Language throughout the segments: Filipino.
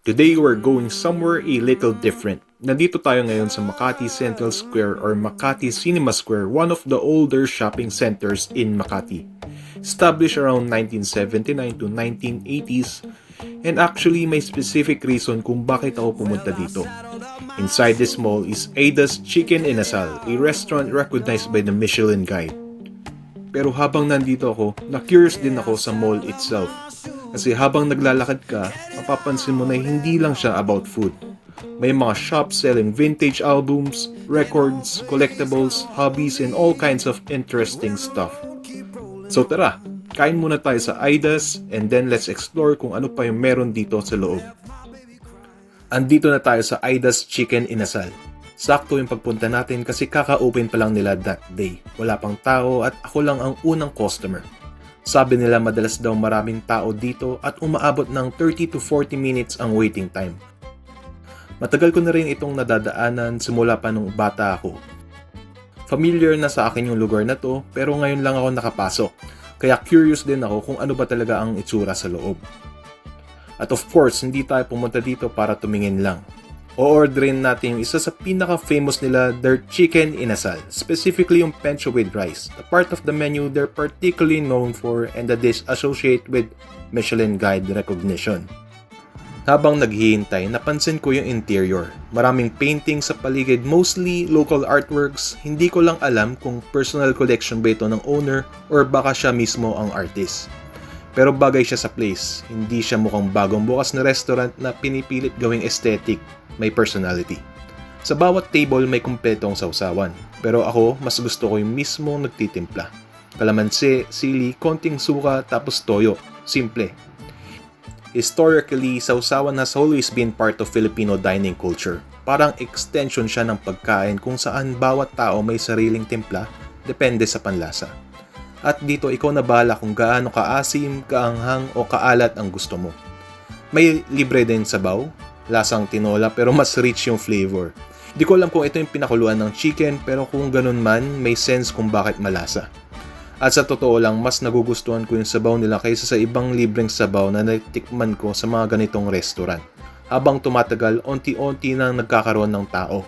Today we're going somewhere a little different. Nandito tayo ngayon sa Makati Central Square or Makati Cinema Square, one of the older shopping centers in Makati. Established around 1979 to 1980s, and actually may specific reason kung bakit ako pumunta dito. Inside this mall is Aida's Chicken Inasal, a restaurant recognized by the Michelin Guide. Pero habang nandito ako, na-curious din ako sa mall itself. Kasi habang naglalakad ka, mapapansin mo na hindi lang siya about food. May mga shops selling vintage albums, records, collectibles, hobbies, and all kinds of interesting stuff. So tara, kain muna tayo sa Aida's and then let's explore kung ano pa yung meron dito sa loob. Andito na tayo sa Aida's Chicken Inasal. Sakto yung pagpunta natin kasi kaka-open pa lang nila that day. Wala pang tao at ako lang ang unang customer. Sabi nila madalas daw maraming tao dito at umaabot ng 30 to 40 minutes ang waiting time. Matagal ko na rin itong nadadaanan simula pa nung bata ako. Familiar na sa akin yung lugar na to pero ngayon lang ako nakapasok. Kaya curious din ako kung ano ba talaga ang itsura sa loob. At of course, hindi tayo pumunta dito para tumingin lang. O-orderin natin yung isa sa pinaka-famous nila, their chicken inasal. Specifically yung pencho with rice. The part of the menu they're particularly known for and the dish associated with Michelin Guide recognition. Habang naghihintay, napansin ko yung interior. Maraming paintings sa paligid, mostly local artworks. Hindi ko lang alam kung personal collection ba ito ng owner or baka siya mismo ang artist. Pero bagay siya sa place. Hindi siya mukhang bagong bukas na restaurant na pinipilit gawing aesthetic. May personality. Sa bawat table may kumpletong sausawan. Pero ako, mas gusto ko yung mismo nagtitimpla. Kalamansi, sili, konting suka, tapos toyo. Simple. Historically, sausawan has always been part of Filipino dining culture. Parang extension siya ng pagkain kung saan bawat tao may sariling timpla, depende sa panlasa. At dito ikaw na bahala kung gaano kaasim, kaanghang o kaalat ang gusto mo. May libre din sabaw, lasang tinola pero mas rich yung flavor. Di ko alam kung ito yung pinakuluan ng chicken pero kung ganun man, may sense kung bakit malasa. At sa totoo lang, mas nagugustuhan ko yung sabaw nila kaysa sa ibang libreng sabaw na natikman ko sa mga ganitong restaurant. Habang tumatagal, onti-onti nang nagkakaroon ng tao.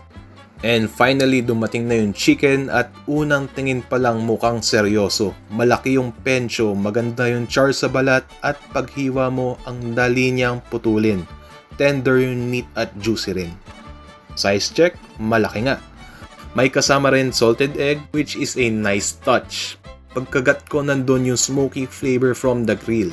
And finally, dumating na yung chicken at unang tingin pa lang mukhang seryoso. Malaki yung pencho, maganda yung char sa balat at paghiwa mo ang dali niyang putulin. Tender yung meat at juicy rin. Size check, malaki nga. May kasama rin salted egg which is a nice touch. Pagkagat ko nandun yung smoky flavor from the grill.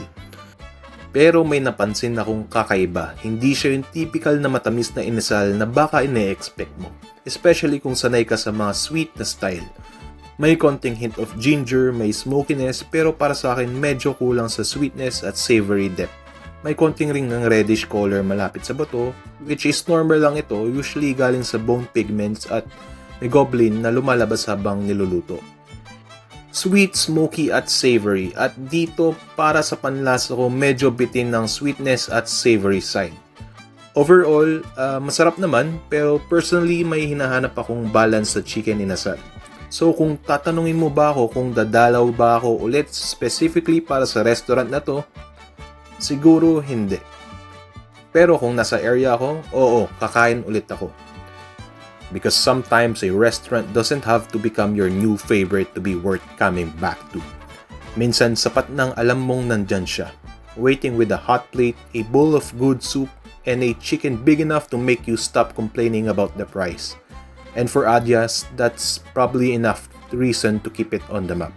Pero may napansin akong kakaiba. Hindi siya yung typical na matamis na inasal na baka ine-expect mo. Especially kung sanay ka sa mga sweet na style. May konting hint of ginger, may smokiness, pero para sa akin medyo kulang sa sweetness at savory depth. May konting ring ng reddish color malapit sa bato, which is normal lang ito, usually galing sa bone pigments at may goblin na lumalabas habang niluluto. Sweet, smoky at savory at dito para sa panlasa ko medyo bitin ng sweetness at savory side. Overall, masarap naman pero personally may hinahanap akong balance sa chicken inasal. So kung tatanungin mo ba ako kung dadalaw ba ako ulit specifically para sa restaurant na to, siguro hindi. Pero kung nasa area ako, oo, kakain ulit ako. Because sometimes a restaurant doesn't have to become your new favorite to be worth coming back to. Minsan sapat nang alam mong nandyan siya. Waiting with a hot plate, a bowl of good soup, and a chicken big enough to make you stop complaining about the price. And for Adyas, that's probably enough reason to keep it on the map.